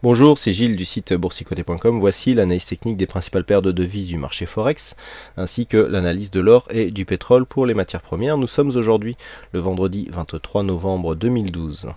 Bonjour, c'est Gilles du site boursicoté.com. Voici l'analyse technique des principales paires de devises du marché Forex, ainsi que l'analyse de l'or et du pétrole pour les matières premières. Nous sommes aujourd'hui le vendredi 23 novembre 2012.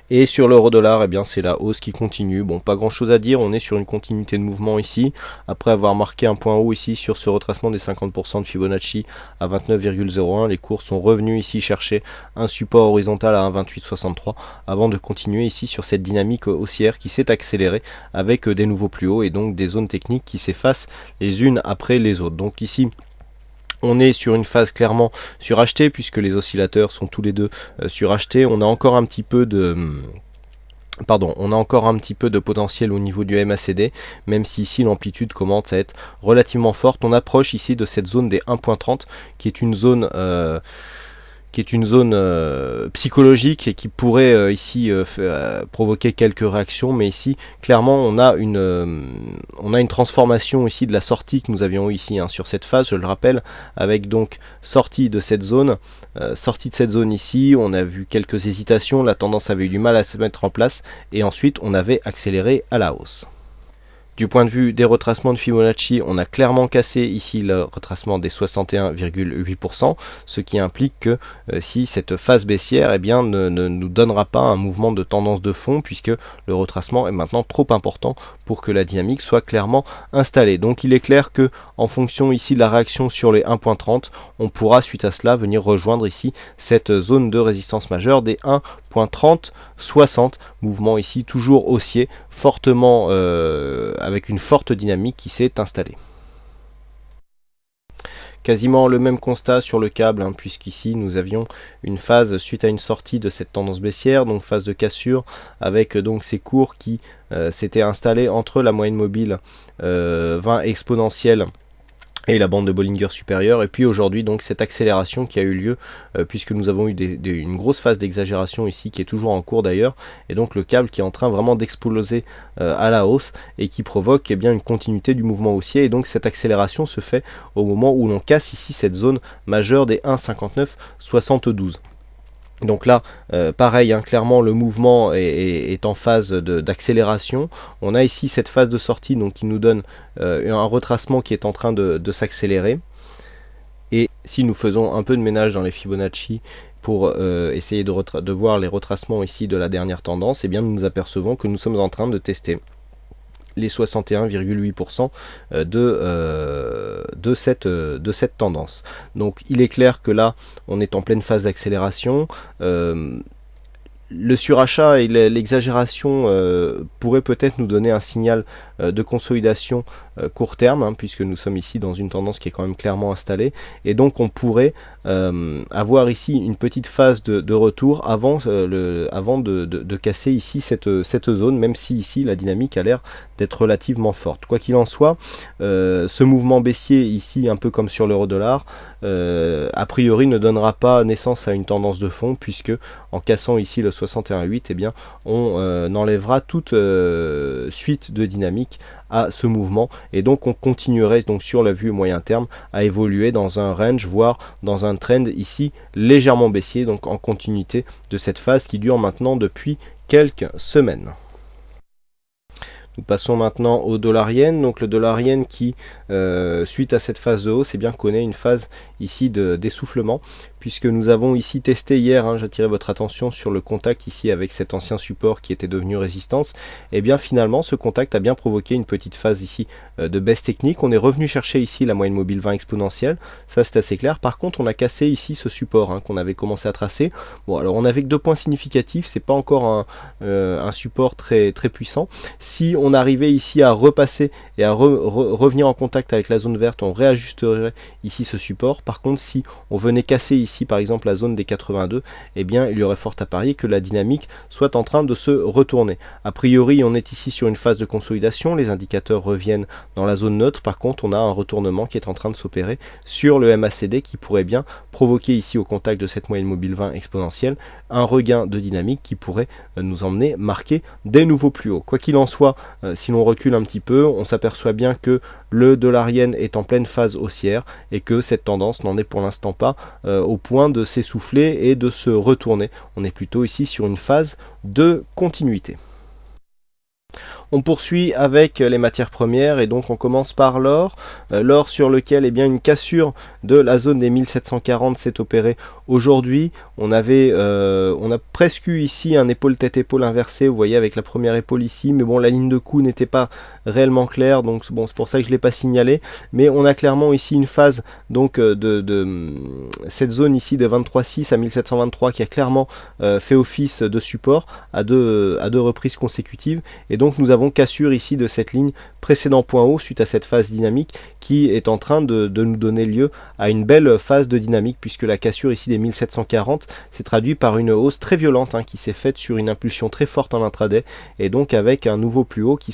Et sur l'euro-dollar, eh bien c'est la hausse qui continue. Bon, pas grand chose à dire, on est sur une continuité de mouvement ici. Après avoir marqué un point haut ici sur ce retracement des 50% de Fibonacci à 29,01, les cours sont revenus ici chercher un support horizontal à 1,2863 avant de continuer ici sur cette dynamique haussière qui s'est accélérée avec des nouveaux plus hauts et donc des zones techniques qui s'effacent les unes après les autres. Donc ici, on est sur une phase clairement surachetée puisque les oscillateurs sont tous les deux surachetés. On a encore un petit peu de potentiel au niveau du MACD, même si ici l'amplitude commence à être relativement forte. On approche ici de cette zone des 1.30 qui est une zone psychologique et qui pourrait ici provoquer quelques réactions, mais ici clairement on a une transformation ici de la sortie que nous avions eu ici sur cette phase, je le rappelle, avec donc sortie de cette zone, ici, on a vu quelques hésitations, la tendance avait eu du mal à se mettre en place et ensuite on avait accéléré à la hausse. Du point de vue des retracements de Fibonacci, on a clairement cassé ici le retracement des 61,8%, ce qui implique que si cette phase baissière ne nous donnera pas un mouvement de tendance de fond, puisque le retracement est maintenant trop important pour que la dynamique soit clairement installée. Donc il est clair que en fonction ici de la réaction sur les 1.30, on pourra suite à cela venir rejoindre ici cette zone de résistance majeure des 1.3060, mouvement ici toujours haussier, fortement avec une forte dynamique qui s'est installée. Quasiment le même constat sur le câble, puisqu'ici nous avions une phase suite à une sortie de cette tendance baissière, donc phase de cassure, avec donc ces cours qui s'étaient installés entre la moyenne mobile 20 exponentielle et la bande de Bollinger supérieure, et puis aujourd'hui donc cette accélération qui a eu lieu puisque nous avons eu une grosse phase d'exagération ici qui est toujours en cours d'ailleurs, et donc le câble qui est en train vraiment d'exploser à la hausse et qui provoque une continuité du mouvement haussier, et donc cette accélération se fait au moment où l'on casse ici cette zone majeure des 1,5972. Donc là, pareil, clairement le mouvement est en phase d'accélération. On a ici cette phase de sortie donc, qui nous donne un retracement qui est en train de s'accélérer. Et si nous faisons un peu de ménage dans les Fibonacci pour essayer de voir les retracements ici de la dernière tendance, eh bien nous nous apercevons que nous sommes en train de tester les 61,8% de cette tendance. Donc il est clair que là on est en pleine phase d'accélération. Le surachat et l'exagération pourraient peut-être nous donner un signal de consolidation court terme, puisque nous sommes ici dans une tendance qui est quand même clairement installée, et donc on pourrait avoir ici une petite phase de retour avant de casser ici cette zone, même si ici la dynamique a l'air d'être relativement forte. Quoi qu'il en soit, ce mouvement baissier ici, un peu comme sur l'euro-dollar, a priori ne donnera pas naissance à une tendance de fond, puisque en cassant ici le 61,8, eh bien on enlèvera toute suite de dynamique à ce mouvement, et donc on continuerait donc sur la vue moyen terme à évoluer dans un range, voire dans un trend ici légèrement baissier, donc en continuité de cette phase qui dure maintenant depuis quelques semaines. Nous passons maintenant au dollar-yen. Donc le dollar-yen qui, suite à cette phase de hausse, connaît une phase ici d'essoufflement, puisque nous avons ici testé hier, j'attirais votre attention sur le contact ici avec cet ancien support qui était devenu résistance. Et bien finalement ce contact a bien provoqué une petite phase ici de baisse technique. On est revenu chercher ici la moyenne mobile 20 exponentielle, ça c'est assez clair. Par contre on a cassé ici ce support qu'on avait commencé à tracer. Bon, alors on avait que 2 points significatifs, c'est pas encore un support très puissant. Si on arrivait ici à repasser et à revenir en contact avec la zone verte, on réajusterait ici ce support. Par contre si on venait casser ici par exemple la zone des 82, eh bien il y aurait fort à parier que la dynamique soit en train de se retourner. A priori on est ici sur une phase de consolidation, les indicateurs reviennent dans la zone neutre. Par contre on a un retournement qui est en train de s'opérer sur le MACD qui pourrait bien provoquer ici au contact de cette moyenne mobile 20 exponentielle un regain de dynamique qui pourrait nous emmener marquer des nouveaux plus hauts. Quoi qu'il en soit, si l'on recule un petit peu, on s'aperçoit bien que le dollar yen est en pleine phase haussière et que cette tendance n'en est pour l'instant pas au au point de s'essouffler et de se retourner. On est plutôt ici sur une phase de continuité. On poursuit avec les matières premières et donc on commence par l'or. L'or sur lequel une cassure de la zone des 1740 s'est opérée aujourd'hui. On a presque eu ici un épaule tête-épaule inversé, vous voyez, avec la première épaule ici, mais bon, la ligne de coup n'était pas réellement claire, donc bon, c'est pour ça que je ne l'ai pas signalé. Mais on a clairement ici une phase donc de cette zone ici de 23,6 à 1723 qui a clairement fait office de support à deux reprises consécutives, et donc nous avons cassure ici de cette ligne précédent point haut suite à cette phase dynamique qui est en train de nous donner lieu à une belle phase de dynamique, puisque la cassure ici des 1740 s'est traduite par une hausse très violente qui s'est faite sur une impulsion très forte en intraday, et donc avec un nouveau plus haut qui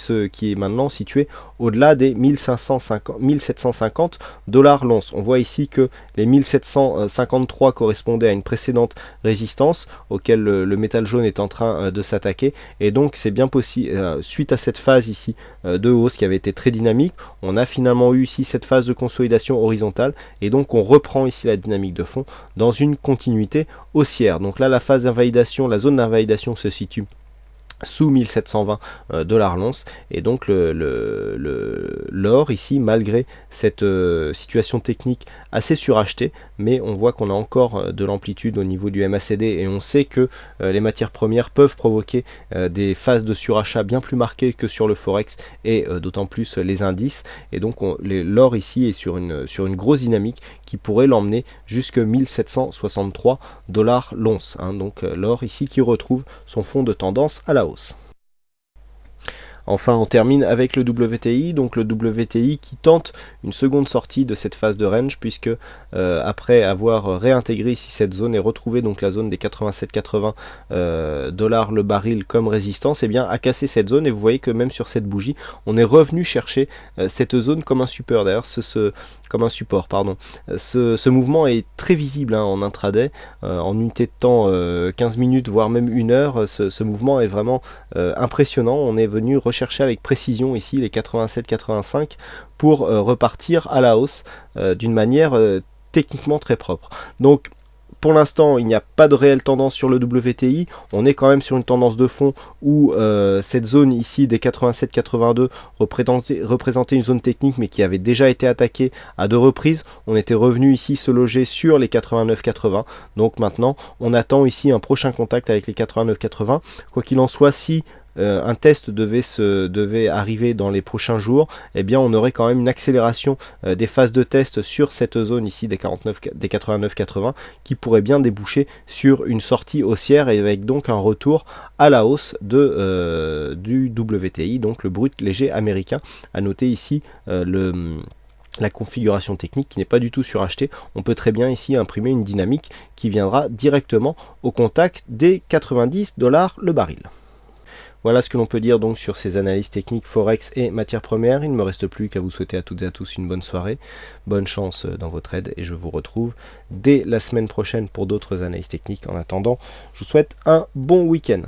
est maintenant situé au-delà des 1750 $ l'once. On voit ici que les 1753 correspondaient à une précédente résistance auquel le métal jaune est en train de s'attaquer, et donc c'est bien possible, suite à cette phase ici de hausse qui avait été très dynamique, on a finalement eu ici cette phase de consolidation horizontale, et donc on reprend ici la dynamique de fond dans une continuité haussière. Donc là, la phase d'invalidation, la zone d'invalidation se situe sous 1720 $ l'once, et donc l'or ici, malgré cette situation technique assez surachetée, mais on voit qu'on a encore de l'amplitude au niveau du MACD, et on sait que les matières premières peuvent provoquer des phases de surachat bien plus marquées que sur le Forex, et d'autant plus les indices, et donc l'or ici est sur une grosse dynamique qui pourrait l'emmener jusqu'à 1763 $ l'once, donc l'or ici qui retrouve son fond de tendance à la hausse. Enfin, on termine avec le WTI, donc le WTI qui tente une seconde sortie de cette phase de range, puisque après avoir réintégré ici cette zone et retrouvé donc la zone des 87,80 $ le baril comme résistance, a cassé cette zone, et vous voyez que même sur cette bougie, on est revenu chercher cette zone comme un support. D'ailleurs, comme un support, pardon. Ce mouvement est très visible en intraday, en unité de temps 15 minutes, voire même 1 heure. Ce mouvement est vraiment impressionnant. On est venu rechercher avec précision ici les 87-85 pour repartir à la hausse d'une manière techniquement très propre. Donc pour l'instant, il n'y a pas de réelle tendance sur le WTI. On est quand même sur une tendance de fond où cette zone ici des 87-82 représentait une zone technique, mais qui avait déjà été attaquée à 2 reprises. On était revenu ici se loger sur les 89-80. Donc maintenant, on attend ici un prochain contact avec les 89-80. Quoi qu'il en soit, si un test devait arriver dans les prochains jours, on aurait quand même une accélération des phases de test sur cette zone ici des 89-80 qui pourrait bien déboucher sur une sortie haussière, et avec donc un retour à la hausse du WTI, donc le brut léger américain. À noter ici la configuration technique qui n'est pas du tout surachetée. On peut très bien ici imprimer une dynamique qui viendra directement au contact des 90 $ le baril. Voilà ce que l'on peut dire donc sur ces analyses techniques Forex et matières premières. Il ne me reste plus qu'à vous souhaiter à toutes et à tous une bonne soirée, bonne chance dans vos trades, et je vous retrouve dès la semaine prochaine pour d'autres analyses techniques. En attendant, je vous souhaite un bon week-end.